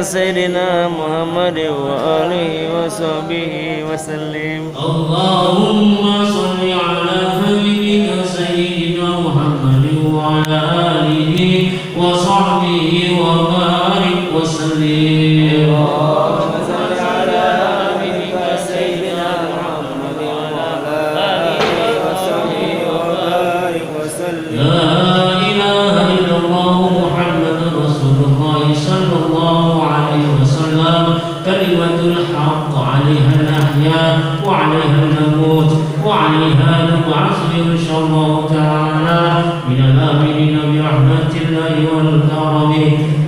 سيدنا محمد وآله وصحبه وسلم. اللهم صل على حبيبك سيدنا محمد وعلى آله وصحبه وبارك وسلم. اللهم صل على حبيبك سيدنا محمد وعلى آله وصحبه وبارك وسلم. لا إله إلا الله محمد رسول الله صلى الله عليه وسلم. عليها نبعث إن شاء الله تعالى من الآمنين برحمة الله والكرم.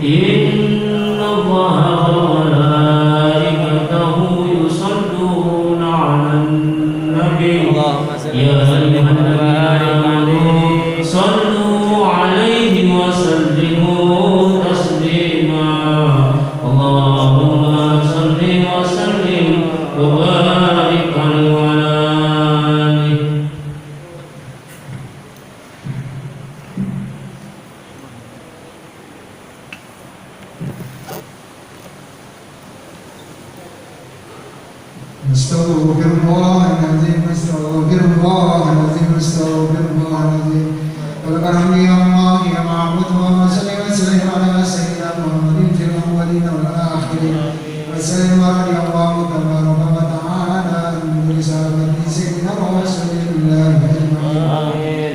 إن الله وملائكته يصلون على النبي يا أيها الذين آمنوا صلوا عليه وسلموا تسليما. اللهم صل وسلم وبارك عليه وعلى آله. استغفر الله العظيم استغفر الله العظيم استغفر الله العظيم. ولك الحمد يا الله يا معبود وصل وسلم على سيدنا محمد في الاولين والاخرين وسلم على الله تبارك وتعالى من رسالة سيدنا رسول الله اجمعين.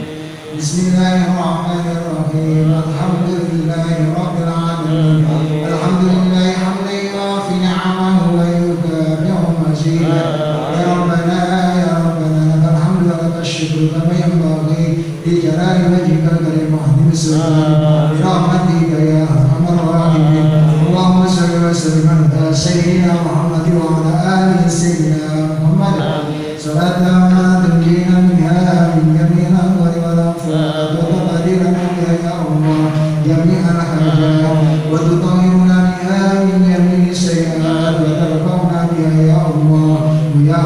بسم الله الرحمن الرحيم. الحمد لله رب العالمين. الحمد لله حمدا يوافي نعمه ويكافئ مزيدا. يا ربنا لك الحمد ولك الشكر كما ينبغي لجلال وجهك الكريم وعظيم سلطانك برحمتك يا ارحم الراحمين. اللهم صل وسلم على سيدنا محمد وعلى اله سيدنا محمد صلاة تنجينا منها من جميع الأموال والأنفال وتقدر لنا بها يا الله جميع الحاجات وتطهرنا بها من جميع السيئات وترفعنا بها يا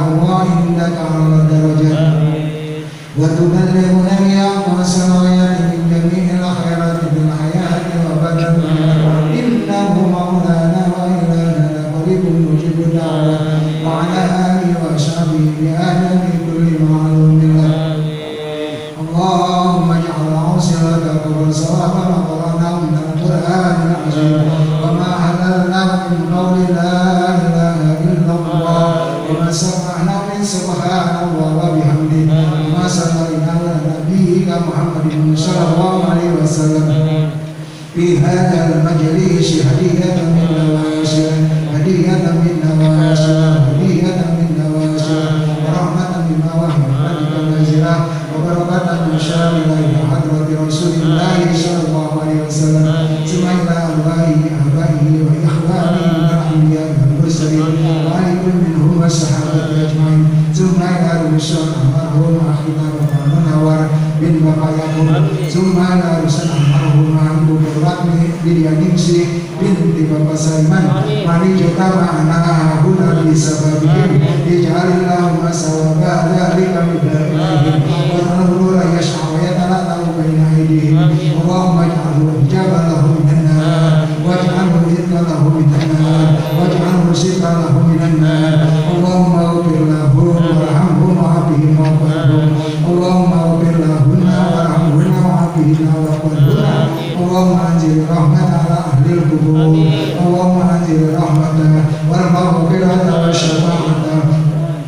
الله إنك على الدرجات وتبلغنا بها أقصى الغايات من جميع الخيرات في الحياة وأبدا. إنه مولانا وإلهنا قريب مجيب الدعوة وعلى آله وأصحابه بآدم كل معلوم له. اللهم اجعل عوصرك قبل صواب ما قرأناه من القرآن العظيم وما حللناه من قول لا إله إلا الله وما سمعناه من سبحان الله وبحمده وما صلينا على نبيك محمد صلى الله عليه وسلم في هذا المجلس هدية من نواسر هدية من نواسر هدية من نواسر ورحمة من مواهب رحمتك النازلة وبركة شاملة إلى حضرة رسول الله صلى الله عليه وسلم ثم إلى أرواح آبائه وإخوانه من الأنبياء والمرسلين وعلى كل منهم والصحابة أجمعين ثم إلى رسل أمرهم أخينا وفعلنا نوار بن بقاياهم ثم إلى رسل أمرهم أبو بكر باليانيمسي بنت بابا سليمان mari kita ma'ana huna bisababihim ij'al Allahumma sawaba dhalika bida'ihim wa tanuru la yash'u wa yatalatahu baina aydihim Allahumma ij'alhu hijaban lahu minan nar waj'alhu hiddan lahu minan nar waj'alhu sitran lahu minan nar Allahumma ighfir lahum warhamhum wa'afihim wa'afihim Allahumma ighfir lahunna warhamhunna wa'afihim wa'afihim Allahumma anzil rahmat ala ahli al-qubur Allahumma anzil rahmatah wal maghfirata wa syafa'atah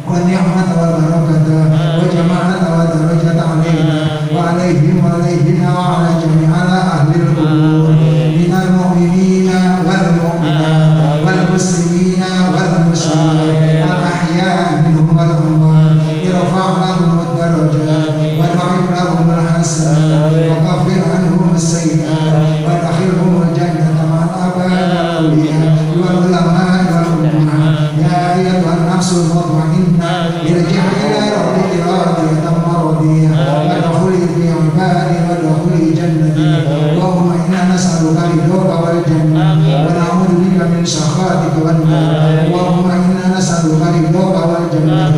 wa ni'mata wal barakatah wa jama'ata wa darajata alaina wa alaihim wa alaihina wa ala jami'ala ahli al-qubur minal mu'minina wal mu'minat wal muslimina wal muslimat al ahya'i minhum wal amwat irfa' lahum ad-darajat wa da'if lahum al-hasanat wa kaffir anhum as-sayyi'at wa adkhilhum al-jannata ma'al abad al-awliya wal ulama wal ummahat ya ayyuhan nafsul mutmainnah irji'i ila rabbiki radiyatan maradiyah wadkhuli fi ibadi wadkhuli jannati Allahumma inna nas'aluka ridhaka wal jannah wa na'udzu bika min sakhatika wan nar Allahumma inna nas'aluka ridhaka wal jannah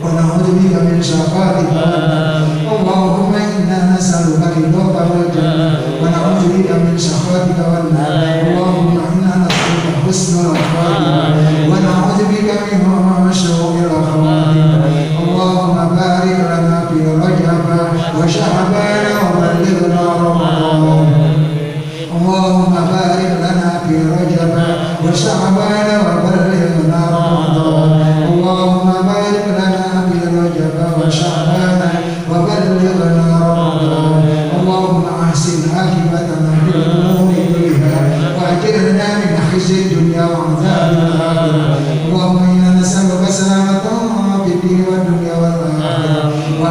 wa na'udzu bika min sakhatika wan nar Allahumma inna nas'aluka ridhaka wal jannah wa na'udzu bika min sakhatika wan nar Allahumma inna nas'aluka husnal khatimah wa na'udzu bika min su'il khatimah Allahumma barik lana fi Rajab wa Sya'ban wa ballighna Ramadan Allahumma barik lana fi Rajab wa Sya'ban wa ballighna Ramadan Allahumma barik lana fi Rajab wa Sya'ban wa ballighna Ramadan Allahumma ahsin akibatana fil umuri kulliha wa ajirna min khizyi dunya wa 'adzabil akhirah Allahumma inna nas'aluka salamatan fid dini wad dunya wal akhirah wa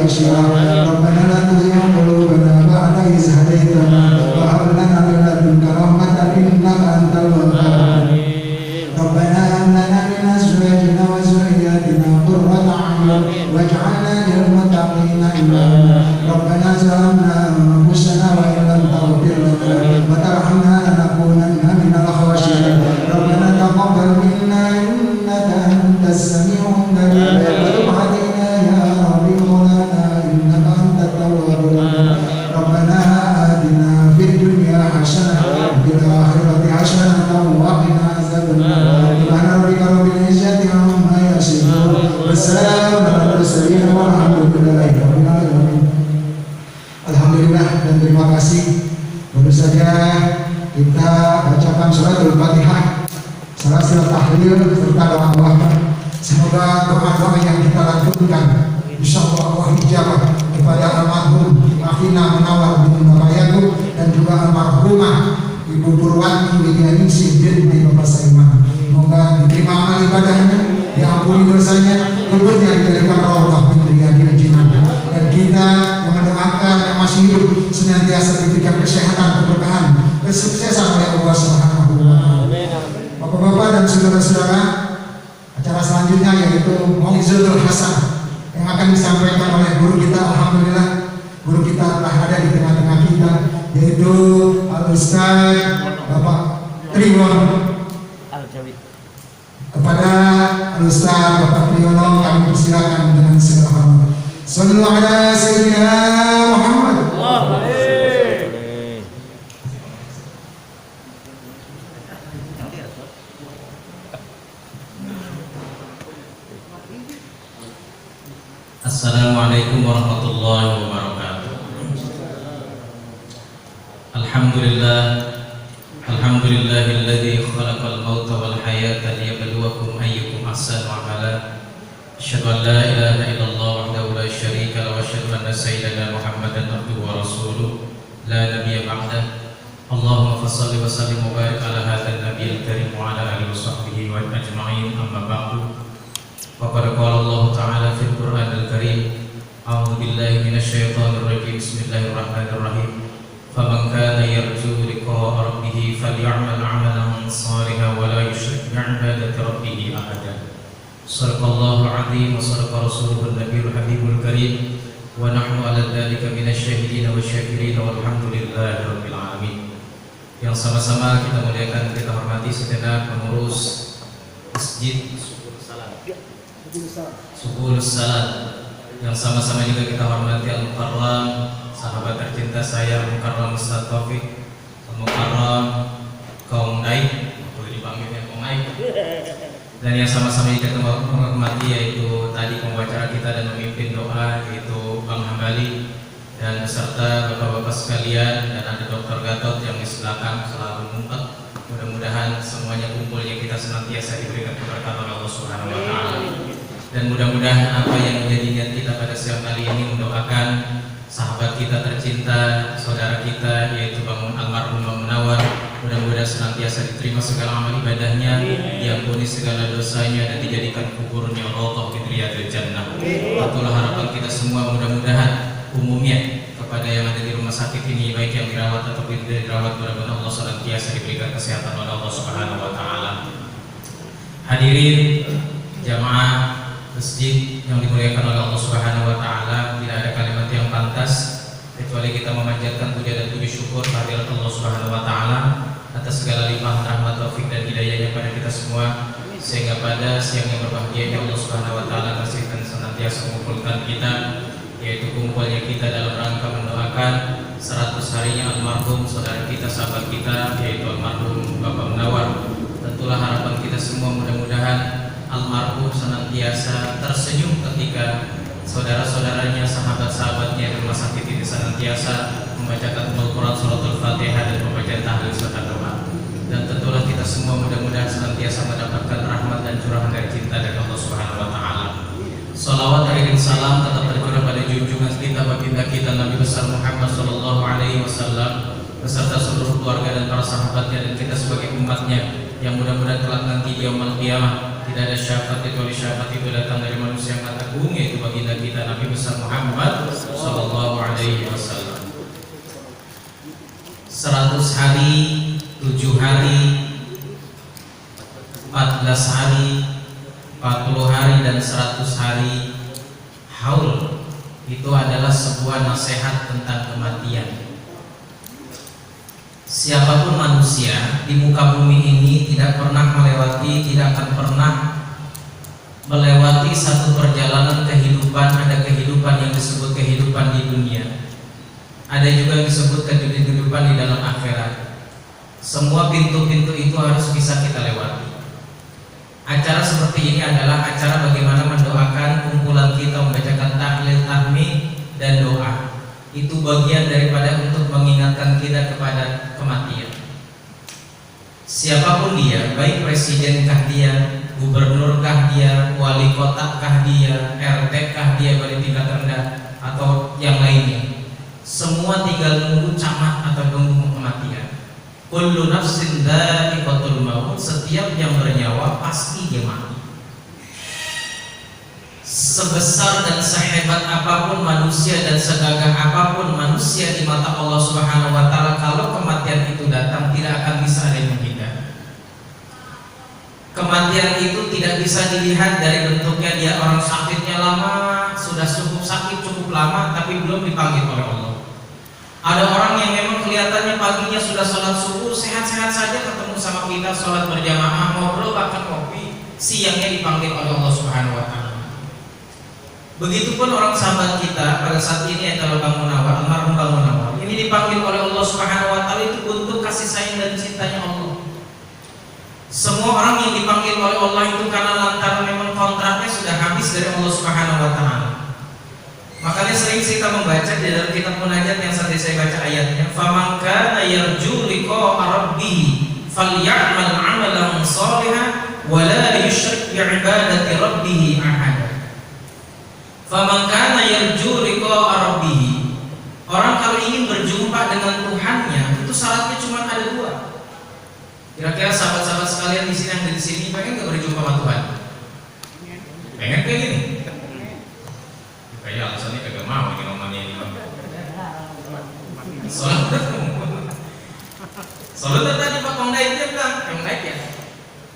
خاشعة ربنا لا تزغ قلوبنا بعد إذ هديتنا وهب لنا من لدنك رحمة إنك أنت الوهاب ربنا هب لنا من أزواجنا وذرياتنا قرة أعين واجعلنا للمتقين إماما ربنا ظلمنا أنفسنا وإن لم تغفر لنا وترحمنا لنكونن من الخاسرين ربنا تقبل منا إنك أنت السميع العليم وتب علينا يا رب مولانا إنك أنت التواب الرحيم ربنا آتنا في الدنيا حسنة وفي الآخرة حسنة وقنا عذاب النار سبحان ربك رب العزة عما يصفون والسلام على المرسلين والحمد لله رب العالمين. Alhamdulillah dan terima kasih. Baru saja kita bacakan suratul Fatihah, salat tahlil serta doa. Semoga doa-doa yang kita lakukan insyaallah Allah ijabah kepada almarhum Akhina Munawar bin Bayaku dan juga almarhumah Ibu Purwati Widianingsih binti Bapak Saiman. Semoga diterima amal ibadahnya, diampuni dosanya, kuburnya dijadikan raudhah min riyadil jannah. Dan kita mendoakan yang masih hidup senantiasa diberikan kesehatan, keberkahan, kesuksesan oleh Allah Subhanahu wa taala. Bapak-bapak dan saudara-saudara, acara selanjutnya yaitu Mau'izatul Hasanah yang akan disampaikan oleh guru kita. Alhamdulillah guru kita telah ada di tengah-tengah kita, yaitu Al-Ustaz Bapak Triwon. Kepada Al-Ustaz Bapak Triwono kami persilakan dengan segala hormat. Sallu ala Sayyidina Muhammad. Assalamualaikum warahmatullahi wabarakatuh. Alhamdulillahilladzi khalaqal mauta wal hayata liyabluwakum ayyukum ahsanu amala. Asyhadu an la ilaha illallah wahdahu la syarika lahu wa asyhadu anna sayyidana Muhammadan abduhu wa rasuluh la nabiyya ba'dah. Allahumma shalli wa sallim wa barik ala hadzal nabiyil karim wa ala alihi wa sahbihi wa ajma'in, amma ba'du. Faqad qala Allah ta'ala fil Qur'anil Karim, a'udzu billahi minasyaitonir rajim, bismillahirrahmanirrahim. Faman kana yarju liqa'a rabbih faly'amal 'amalan shalihan wa la yusyrik bi'ibadati rabbih ahada. Shadaqallahu 'azim wa shadaqa rasuluhun nabiyul habibul karim wa nahnu 'ala dzalika minasyahidin wasyakirin walhamdulillahi rabbil alamin. Yang sama-sama kita muliakan, kita hormati segenap pengurus Masjid Subul Salat, yang sama-sama juga kita hormati Al-Mukarram, sahabat tercinta saya Al-Mukarram Ustaz Taufik, Al-Mukarram kaum Daik, boleh dipanggilnya kaum Daik, dan yang sama-sama kita menghormati yaitu tadi pembicara kita dan memimpin doa yaitu Bang Hambali, dan beserta bapak-bapak sekalian, dan ada Dr. Gatot yang di belakang selalu ngumpet. Mudah-mudahan semuanya kumpulnya kita senantiasa diberikan keberkahan oleh Allah Subhanahu wa taala. Dan mudah-mudahan apa yang menjadi niat kita pada siang kali ini mendoakan sahabat kita tercinta, saudara kita yaitu Bang almarhum Bang Munawar, mudah-mudahan senantiasa diterima segala amal ibadahnya, diampuni segala dosanya, dan dijadikan kuburnya raudhah min riyadil jannah. Itulah harapan kita semua, mudah-mudahan umumnya kepada yang ada di rumah sakit ini, baik yang dirawat atau tidak dirawat, mudah-mudahan Allah senantiasa diberikan kesehatan oleh Allah Subhanahu wa taala. Hadirin jamaah masjid yang dimuliakan oleh Allah Subhanahu wa taala, tidak ada kalimat yang pantas kecuali kita memanjatkan puja dan puji syukur kehadirat Allah Subhanahu wa taala atas segala limpahan rahmat, taufik dan hidayahnya pada kita semua, sehingga pada siang yang berbahagia ini Allah Subhanahu wa taala masih akan senantiasa mengumpulkan kita, yaitu kumpulnya kita dalam rangka mendoakan 100 harinya almarhum saudara kita, sahabat kita, yaitu almarhum Bapak Munawar. Tentulah harapan kita semua mudah-mudahan almarhum senantiasa tersenyum ketika saudara-saudaranya, sahabat-sahabatnya di rumah sakit ini senantiasa membacakan Al-Quran, suratul Fatihah, dan membacaan tahlil serta doa. Dan tentulah kita semua mudah-mudahan senantiasa mendapatkan rahmat dan curahan dari cinta dari Allah Subhanahu wa taala. Salawat dan salam tetap tercurah pada junjungan kita, baginda kita Nabi besar Muhammad sallallahu alaihi wasallam beserta seluruh keluarga dan para sahabatnya, dan kita sebagai umatnya yang mudah-mudahan kelak nanti di yaumul qiyamah tidak ada syafaat kecuali syafaat itu datang dari manusia yang agung, yaitu baginda kita Nabi besar Muhammad hari, 7 hari, 14 hari, 40 hari dan 100 hari haul. Itu adalah sebuah nasihat tentang kematian. Siapapun manusia di muka bumi ini tidak akan pernah melewati satu perjalanan kehidupan. Ada kehidupan yang disebut kehidupan di dunia, ada juga yang disebut kehidupan di dalam akhirat. Semua pintu-pintu itu harus bisa kita lewati. Acara seperti ini adalah acara bagaimana mendoakan kumpulan kita, membacakan tahlil, tahmid dan doa. Itu bagian daripada untuk mengingatkan kita kepada kematian. Siapapun dia, baik presidenkah dia, gubernurkah dia, wali kotakah dia, RT-kah dia bagi tingkat rendah atau yang lainnya, semua tinggal nunggu camat atau nunggu kematian. Kullu nafsin dha'iqatul maut, setiap yang bernyawa pasti dia mati. Sebesar dan sehebat apapun manusia dan segagah apapun manusia di mata Allah Subhanahu wa taala, kalau kematian itu datang tidak akan bisa ada yang menghindar. Kematian itu tidak bisa dilihat dari bentuknya, dia orang sakitnya lama, sudah cukup sakit cukup lama tapi belum dipanggil oleh Allah. Ada orang yang memang kelihatannya paginya sudah sholat subuh, sehat-sehat saja, ketemu sama kita sholat berjamaah, ngobrol bahkan kopi, siangnya dipanggil oleh Allah Subhanahu wa taala. Begitupun orang sahabat kita pada saat ini adalah Bang Munawar, almarhum Bang Munawar. Ini dipanggil oleh Allah Subhanahu wa taala itu bentuk kasih sayang dan cintanya Allah. Semua orang yang dipanggil oleh Allah itu karena lantaran memang kontraknya sudah habis dari Allah Subhanahu wa taala. Makanya sering kita membaca di dalam kitab munajat yang tadi saya baca ayatnya, faman kana yarju liqa'a rabbih falyamal 'amalan shalihan wa la yusyrik bi'ibadati rabbih ahada. Faman kana yarju liqa'a rabbih, orang kalau ingin berjumpa dengan Tuhannya itu syaratnya cuma ada 2. Kira-kira sahabat-sahabat sekalian di sini yang di sini pengen nggak berjumpa sama Tuhan? Pengen kayak gini? Kayak alasannya kagak mau ini nomornya ini. Sholat tadi Pak Kongdait dia bilang, Kongdait ya,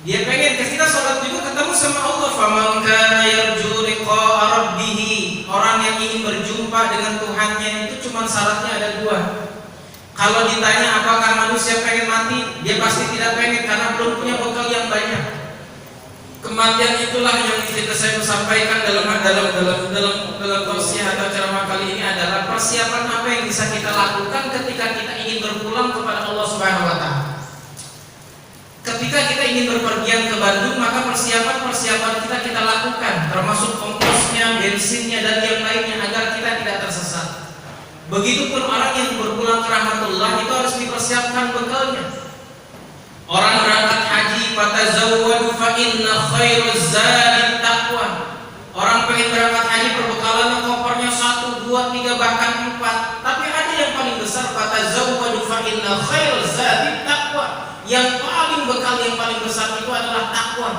dia pengen kita sholat juga ketemu sama Allah. Faman kana yarju liqa'a rabbih, orang yang ingin berjumpa dengan Tuhannya itu cuma syaratnya ada 2. Kalau ditanya apakah manusia pengen mati, dia pasti tidak pengen karena belum punya bekal yang banyak. Kematian itulah yang saya sampaikan dalam tausiah atau ceramah kali ini adalah persiapan apa yang bisa kita lakukan ketika kita ingin berpulang kepada Allah Subhanahu wa taala. Ketika kita ingin berpergian ke Bandung, maka persiapan kita lakukan, termasuk ongkosnya, bensinnya dan yang lainnya agar kita tidak tersesat. Begitupun orang yang berpulang ke rahmatullah itu harus dipersiapkan bekalnya. Orang berangkat haji, fatazawwadu fa inna khairuz zadi taqwa. Orang pengen berangkat haji perbekalannya kopernya 1, 2, 3 bahkan 4. Tapi ada yang paling besar, fatazawwadu fa inna khairuz zadi taqwa. Yang paling bekal yang paling besar itu adalah takwa.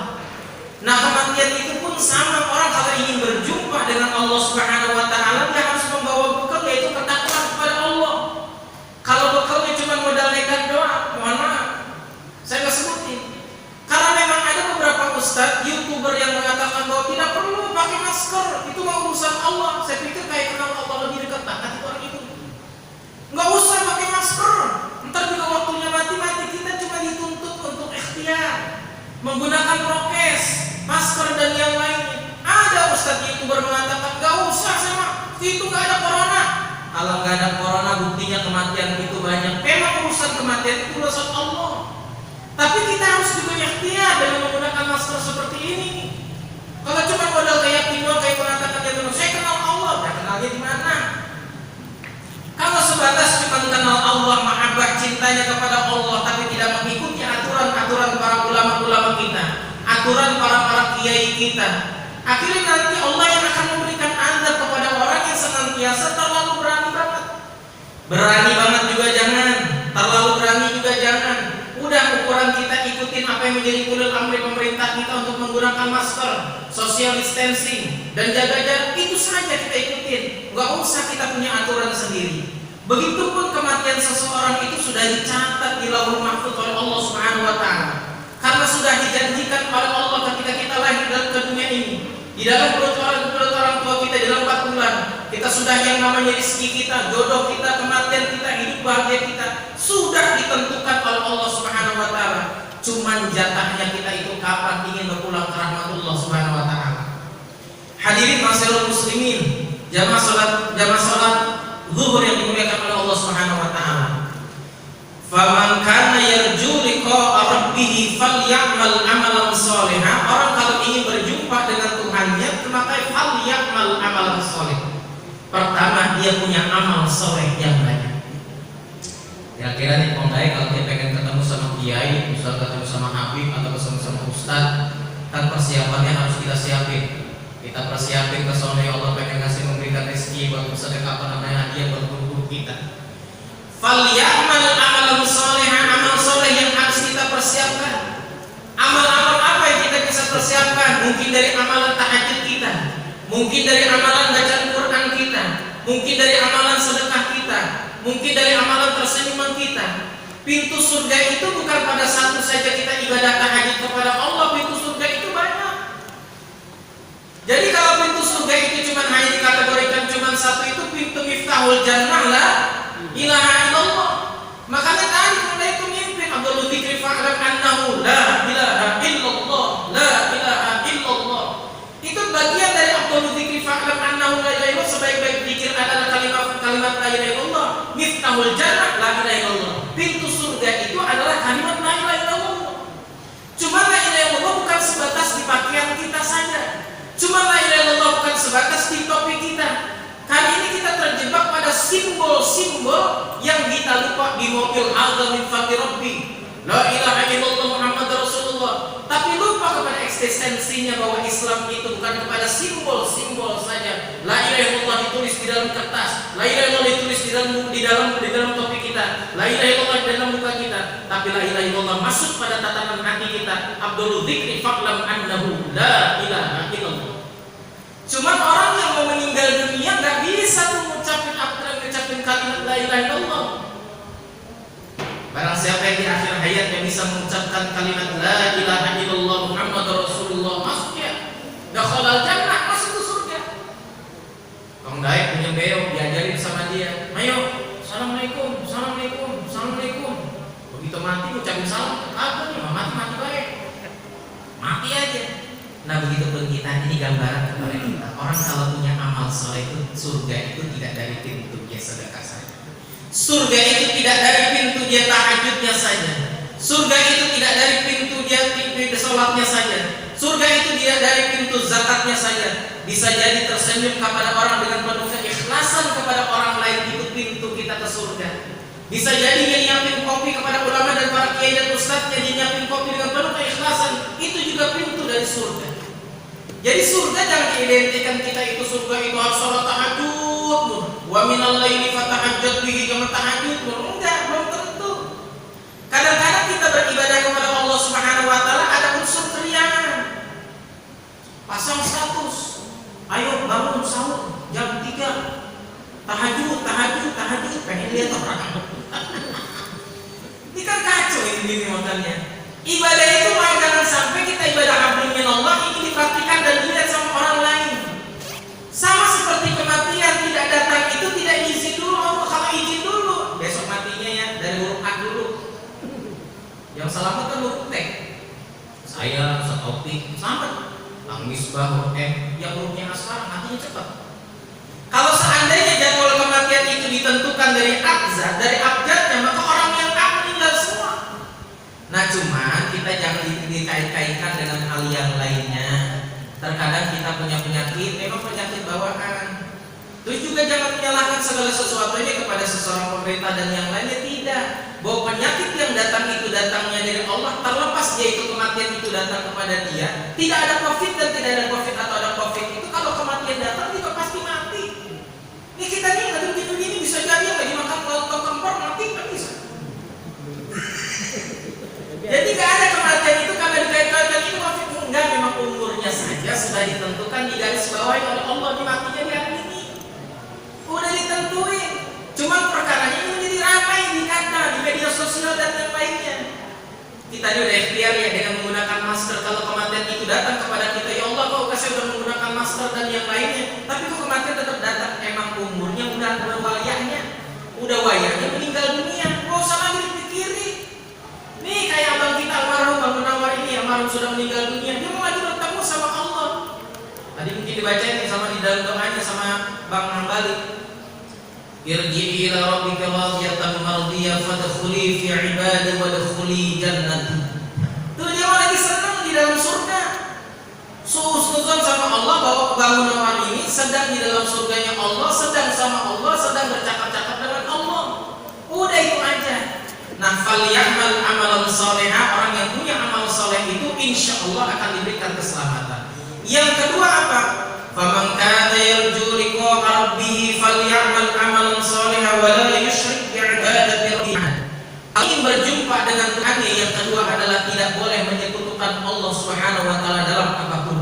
Nah, kematian itu pun sama. Orang kalau ingin berjumpa dengan Allah Subhanahu wa taala, dia harus membawa bekal, yaitu ketakwaan kepada Allah. Kalau bekalnya cuma modal nekat doa, mohon maaf, saya nggak sebutin. Karena memang ada beberapa ustadz, youtuber yang mengatakan bahwa tidak perlu pakai masker, itu mau urusan Allah. Saya pikir kayak kenal Allah lebih dekat banget itu orang itu. Nggak usah pakai masker. Ntar juga waktunya mati kita cuma dituntut untuk ikhtiar, menggunakan prokes, masker dan yang lainnya. Ada ustadz youtuber mengatakan nggak usah sama, itu nggak ada corona. Kalau nggak ada corona, buktinya kematian itu banyak. Memang urusan kematian itu urusan Allah. Tapi kita harus juga ikhtiar dengan menggunakan masker seperti ini. Kalau cuma modal keyakinan kayak mengatakan dia saya kenal Allah, ya kenalnya di mana? Kalau sebatas cuma kenal Allah, mahabbah cintanya kepada Allah, tapi tidak mengikuti aturan-aturan para ulama-ulama kita, aturan para kiai kita, akhirnya nanti Allah yang akan memberikan azab kepada orang yang senantiasa terlalu berani banget. Berani banget juga jangan, terlalu berani juga jangan. Udah ukuran kita ikutin apa yang menjadi ulul amri pemerintah kita untuk menggunakan masker, social distancing dan jaga jarak, itu saja kita ikutin. Gak usah kita punya aturan sendiri. Begitupun kematian seseorang itu sudah dicatat di Lauhul Mahfuz oleh Allah Subhanahu wa taala. Karena sudah dijanjikan oleh Allah ketika kita lahir ke dunia ini. Di dalam perut orang tua kita di dalam 4 bulan, kita sudah yang namanya rezeki kita, jodoh kita, kematian kita, hidup bahagia kita sudah ditentukan oleh Allah Subhanahu wa taala. Cuman jatahnya kita itu kapan ingin berpulang ke rahmatullah Subhanahu wa taala. Hadirin masyarakat muslimin, jamaah salat zuhur yang dimuliakan oleh Allah Subhanahu wa taala. Faman kana yarju liqa'a rabbih falyamal amalan shalihan. Orang kalau ingin berjumpa dengan Tuhannya, maka falyamal amalan shalih. Pertama, dia punya amal soleh yang banyak. Kira-kira nih pondai kalau dia pengen ketemu sama kiai, misal ketemu sama habib atau ketemu sama ustaz, kan persiapannya harus kita siapin. Kita persiapin ke sana, ya Allah pengen ngasih memberikan rezeki buat sedekah hadiah buat guru kita. Falyamal amalan shalihan, amal soleh yang harus kita persiapkan. Amal-amal apa yang kita bisa persiapkan? Mungkin dari amalan tahajud kita, mungkin dari amalan bacaan Quran kita, mungkin dari amalan sedekah kita, mungkin dari amalan tersenyuman kita. Pintu surga itu bukan pada satu saja kita ibadah tahajud kepada Allah, pintu surga itu banyak. Jadi kalau pintu surga itu cuma hanya dikategorikan cuma satu, itu pintu miftahul jannah la ilaha illallah. Makanya tadi mulai pemimpin Abdul Dzikri fa'lam annahu la ilaha illallah, la ilaha illallah. Itu bagian dari Abdul Dzikri fa'lam annahu la ilaha illallah. Sebaik-baik zikir adalah kalimat la ilaha illallah. Miftahul jannah la ilaha illallah. Pintu surga itu adalah kalimat la ilaha illallah. Cuma la ilaha illallah bukan sebatas di pakaian kita saja. Cuma la ilaha illallah bukan sebatas di topi kita. Kali ini kita terjebak pada simbol-simbol yang kita lupa di mobil Alda min Fati Rabbi, la ilaha illallah Muhammad Rasulullah. Tapi lupa kepada eksistensinya bahwa Islam itu bukan kepada simbol-simbol saja. La ilaha illallah ditulis di dalam kertas, la ilaha illallah ditulis di dalam topi kita, la ilaha illallah di dalam muka kita. Tapi la ilaha illallah masuk pada tatanan hati kita. Abdul Dzikri fa'lam annahu la ilaha illallah. Cuman orang yang mau meninggal dunia nggak bisa mengucapin kalimat la ilaha illallah. Barang siapa yang di akhir hayatnya bisa mengucapkan kalimat la ilaha illallah Muhammad Rasulullah, masuk ya, dakhalal jannah, masuk ke surga. Kang Daek punya beo, diajarin sama dia, ayo, assalamualaikum, assalamualaikum, assalamualaikum. Begitu mati ucapin salam, apa nih, mati baik, mati aja. Nah begitu pun kita, ini gambaran kepada kita. Orang kalau punya amal soleh itu, surga itu tidak dari pintu dia sedekah saja. Surga itu tidak dari pintu dia tahajudnya saja. Surga itu tidak dari pintu dia sholatnya saja. Surga itu tidak dari pintu zakatnya saja. Bisa jadi tersenyum kepada orang dengan penuh keikhlasan kepada orang lain, itu pintu kita ke surga. Bisa jadi dia nyiapin kopi kepada ulama dan para kiai dan ustadznya, dia nyiapin kopi dengan penuh keikhlasan, itu juga pintu dari surga. Jadi surga jangan diidentikan kita itu surga itu harus sholat tahajud, wa minal laili fatahajjat bihi, jangan tahajud, enggak, belum tentu. Kadang-kadang kita beribadah kepada Allah Subhanahu wa taala ada unsur keriangan. Pasang status, ayo bangun sahur jam 3, tahajud, pengen lihat orang. Ini kan kacau ini makanya. Ibadah itu jangan sampai kita ibadah abdul minallah ini dipraktikan dan dilihat sama orang lain. Sama seperti kematian tidak datang itu tidak izin dulu Allah. Kalau izin dulu besok matinya ya dari huruf A dulu. Yang selamat kan huruf T. Saya Sataufik selamat. Bang Misbah huruf M. Yang hurufnya A sekarang matinya cepat. Kalau seandainya jadwal kematian itu ditentukan dari abjad, dari abjadnya, maka orang yang A meninggal semua. Nah cuma kita jangan dikait-kaitkan dengan hal yang lainnya. Terkadang kita punya penyakit, memang penyakit bawaan. Terus juga jangan menyalahkan segala sesuatunya kepada seseorang, pemerintah dan yang lainnya. Tidak. Bahwa penyakit yang datang itu datangnya dari Allah, terlepas dia itu kematian itu datang kepada dia. Tidak ada COVID dan tidak ada COVID atau ada COVID itu, kalau kematian datang dia pasti mati. Ini kita nih nggak begini bisa jadi nggak dimakan kalau kempor mati kan bisa. Jadi gak ada kematian itu karena dikait-kaitkan itu COVID. Enggak, memang umurnya saja sudah ditentukan di garis bawah oleh Allah, di matinya di hari ini udah ditentuin. Cuma perkara Kita ini udah ikhtiar ya dengan menggunakan masker. Kalau kematian itu datang kepada kita, ya Allah kok saya udah menggunakan masker dan yang lainnya, tapi kok kematian tetap datang. Emang umurnya udah wayahnya, udah wayahnya meninggal dunia. Gak usah lagi dipikirin. Nih kayak abang kita almarhum Bang Munawar ini, almarhum sudah meninggal dunia, dia mau lagi bertemu sama Allah. Tadi mungkin dibacain nih sama di dalam doanya sama Bang Hambali. Irji'i ila rabbika radiyatan mardiyah fadkhuli fi 'ibadi wadkhuli jannati. Tuh dia lagi senang di dalam surga. Suuzon sama Allah bahwa Bang Munawar ini sedang di dalam surganya Allah, sedang sama Allah, sedang bercakap-cakap dengan Allah. Udah itu aja. Nah, falyamal amalan salihah, orang yang punya amal saleh itu insyaallah akan diberikan keselamatan. Yang kedua apa? Faman kana yarju liqa rabbih falyamal amalan salihan wa la yusyrik bi ibadati rabbih. Ingin berjumpa dengan Tuhannya, yang kedua adalah tidak boleh menyekutukan Allah Subhanahu wa taala dalam apapun.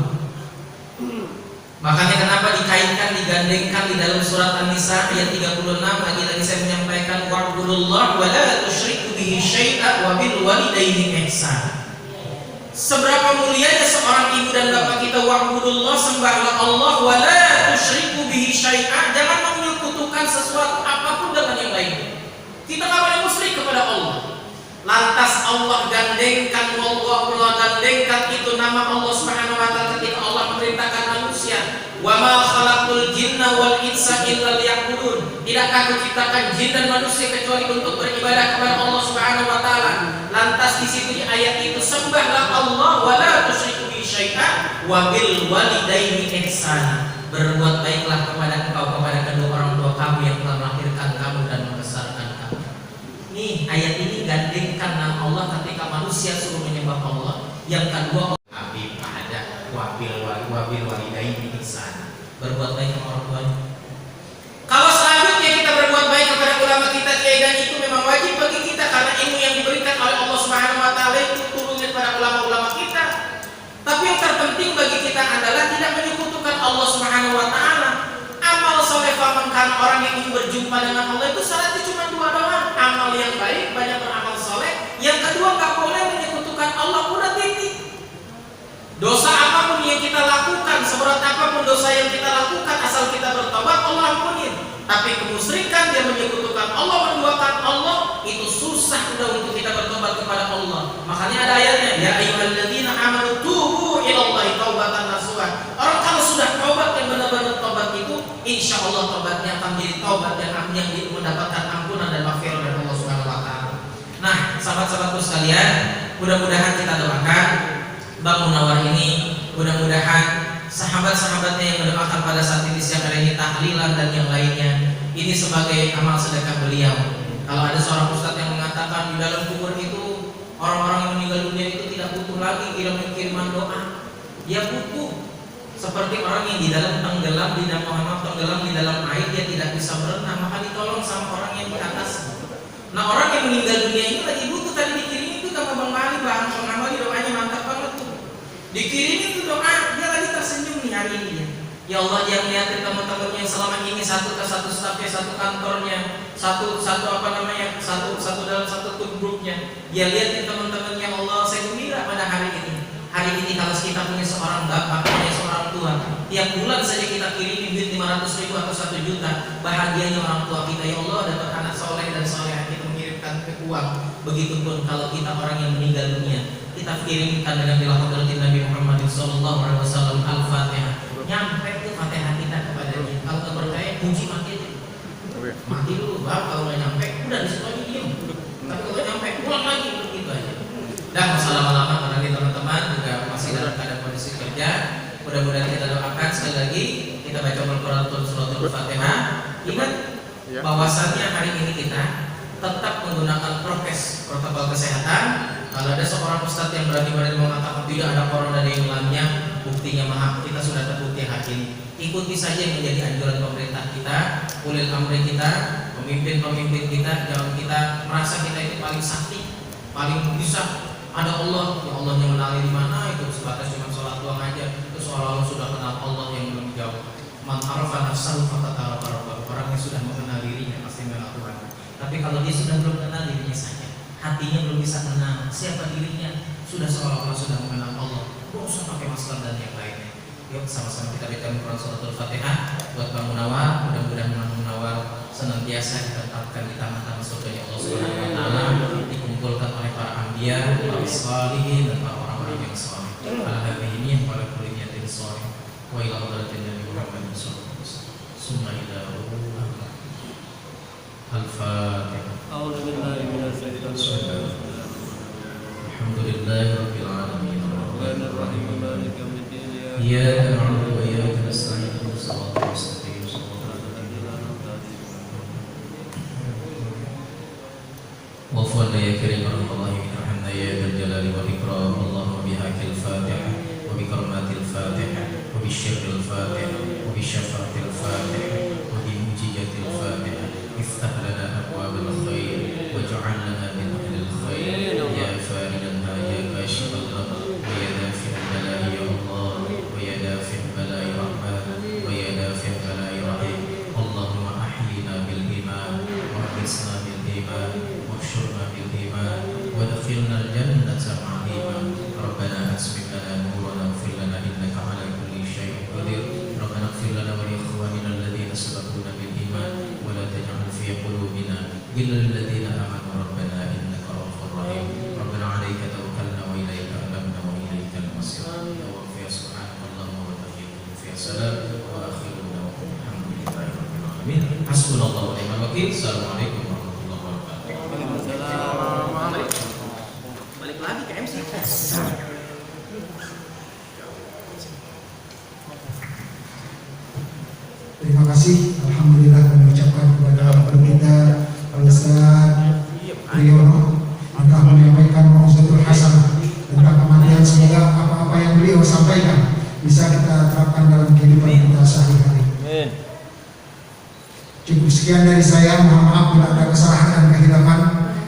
Makanya kenapa dikaitkan, digandengkan di dalam surat An-Nisa ayat 36, lagi-lagi saya menyampaikan wa'budullah wa la tusyriku bihi syai'a wa bil walidaini ihsana. Seberapa mulianya seorang ibu dan bapak kita, wa'budullah, sembahlah Allah, wa la tusyriku bihi syai'a, jangan menyekutukan sesuatu apapun dengan yang lain. Kita enggak boleh musyrik kepada Allah. Lantas Allah gandengkan, Allah gandengkan itu nama Allah Subhanahu wa taala ketika Allah memerintahkan manusia, wa ma khalaqul jinna wal insa illa liya'budun. Tidakkah kuciptakan jin dan manusia kecuali untuk beribadah kepada Allah Subhanahu wa taala. Lantas di situ di ayat itu, sembahlah Allah wa la tusyriku bihi syai'a wa bil walidaini ihsana. Berbuat baiklah kepada engkau, kepada kedua orang tua kamu yang telah melahirkan kamu dan membesarkan kamu. Nih ayat ini gandengkan nama Allah ketika manusia suruh menyembah Allah. Yang kedua, habib ada wabil walidaini ihsana. Berbuat baik kepada orang tuanya. Kalau selanjutnya kita berbuat baik kepada ulama kita, kiai, dan itu memang wajib bagi kita karena ilmu yang diberikan oleh Allah Subhanahu wa taala itu turunnya pada ulama-ulama kita. Tapi yang terpenting bagi kita adalah tidak menyekutukan Allah Subhanahu wa taala. Amal soleh fahamkan, orang yang ingin berjumpa dengan Allah itu syaratnya cuma dua doang. Amal yang baik, banyak beramal soleh. Yang kedua, gak boleh menyekutukan Allah, udah titik. Dosa apapun yang kita lakukan, seberat apapun dosa yang kita lakukan, asal kita bertobat, Allah ampunin. Tapi kemusyrikan, dia menyekutukan Allah, menduakan Allah, itu susah udah untuk kita bertobat kepada Allah. Makanya ada ayatnya, ya ayyuhalladzina amanu tubu ilallahi taubatan nasuha. Orang kalau sudah taubat yang benar-benar taubat itu, insya Allah taubatnya akan menjadi taubat yang mendapatkan ampunan dan maghfirah dari Allah Subhanahu wa taala. Nah, sahabat-sahabatku sekalian, mudah-mudahan kita doakan Bang Munawar ini, mudah-mudahan sahabat-sahabatnya yang mendoakan pada saat ini, siang hari ini, tahlilan dan yang lainnya, ini sebagai amal sedekah beliau. Kalau ada seorang ustadz yang mengatakan di dalam kubur itu orang-orang yang meninggal dunia itu tidak butuh lagi kiriman doa, dia butuh. Seperti orang yang di dalam tenggelam di dalam air, dia tidak bisa berenang, maka ditolong sama orang yang di atas. Nah, orang yang meninggal dunia ini lagi butuh, tadi dikirimin itu sama Bang Mali, Bang Mali doanya mantap banget tuh. Dikirimin itu doa, dia lagi tersenyum nih hari ini ya. Ya Allah, dia melihatin teman-temannya yang selama ini satu stafnya, satu kantornya, satu dalam satu grupnya. Dia lihatin teman-temannya, Allah, saya gembira pada hari ini. Hari ini kalau kita punya seorang bapak, punya seorang tua, tiap bulan saja kita kirimin duit 500.000 atau 1 juta, bahagianya orang tua kita. Ya Allah, dapat anak soleh dan solehah, kita mengirimkan ke uang. Begitupun kalau kita orang yang meninggal dunia, kita kirimkan dengan bila hadratin Nabi Muhammad sallallahu alaihi wasallam Al-Fatihah. Nyampe tuh Fatihah kita kepadanya. Kalau nggak percaya, kunci mati aja. Mati dulu, baru kalau nggak nyampe, udah di situ aja diem. Tapi kalau nyampe, pulang lagi, begitu aja. Dan masalah lama karena ini teman-teman juga masih dalam keadaan kondisi kerja. Mudah-mudahan kita doakan sekali lagi, kita baca Al-Quran suratul Fatihah. Ingat bahwasannya hari ini kita tetap menggunakan protokol kesehatan. Kalau ada seorang ustadz yang berani mengatakan tidak ada corona di dalamnya, buktinya maaf, kita sudah terbukti hari ini. Ikuti saja yang menjadi anjuran pemerintah kita, ulil amri kita, pemimpin-pemimpin kita. Jangan kita merasa kita itu paling sakti, paling bisa. Ada Allah, ya Allah yang mengenali di mana, itu sebatas cuma sholat doang aja. Itu seolah-olah sudah kenal Allah yang belum jauh. Man arafa nafsahu faqad arafa rabbahu. Orang yang sudah mengenal dirinya pasti mengenal Tuhan. Tapi kalau dia sudah belum mengenal dirinya saja, hatinya belum bisa kenal siapa dirinya, sudah seolah-olah sudah mengenal Allah, nggak usah pakai masker dan yang lainnya. Yuk sama-sama kita baca Quran suratul Fatihah buat Bang Munawar. Mudah-mudahan Bang Munawar senantiasa ditetapkan di taman-taman surganya Allah Subhanahu wa taala, dikumpulkan oleh para anbiya, para salihin dan para orang-orang yang saleh. Ala hadhihi yang para kuliyatin saleh wa ila hadratin Nabi Muhammad sallallahu alaihi wasallam. Summa ila Al-Fatihah. أعوذ بالله من الشيطان الرجيم. Alhamdulillahi rabbil alamin. الرحمن الرحيم مالك يوم الدين Iyyaka na'budu wa iyyaka nasta'in. Shiratal mustaqim. Wafwan ya karim Allah irhamna ya dzal jalali wal ikram. Allahumma bihaqil Fatihah wa bi karamatil Fatihah wa bi syirril Fatihah wa bi syafaatil Fatihah wa bi mujizatil Fatihah iftah lana abwabal khair waj'al lana min ahlil khair ya faridan ya kashifal gham wa ya dafi'al bala'i ya Allah wa ya dafi'al bala'i rahman wa ya dafi'al bala'i rahim. Allahumma ahyina bil iman wa amisna bil iman wa syurna bil iman wa dakhilna al jannata ma'al iman. Rabbana asbih lana nurana ighfir lana innaka ala kulli syai'in qadir. Rabbana ighfir lana wa li ikhwanina alladhina sabaquna bil iman wa la taj'al fi qulubina ghillan lil ladzina amanu rabbana innaka ra'ufur rahim. Rabbana 'alaika tawakkalna wa ilaika anabna wa ilaika al-masir. Wa subhanakallahumma wa bihamdika fi salam wa akhiru alhamdulillahi rabbil alamin. Hasbunallahu wa ni'mal wakeel. Assalamualaikum warahmatullahi wabarakatuh. Balik lagi ke MC. Terima kasih. Alhamdulillah kami ucapkan kepada guru kita Al-Ustaz Priyono yang telah menyampaikan mau'izatul hasanah tentang kematian. Semoga apa-apa yang beliau sampaikan bisa kita terapkan dalam kehidupan kita sehari-hari. Cukup sekian dari saya. Mohon maaf bila ada kesalahan dan kehilapan.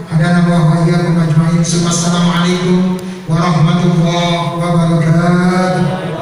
Hadanallahu wa iyyakum ajma'in. Assalamualaikum warahmatullahi wabarakatuh.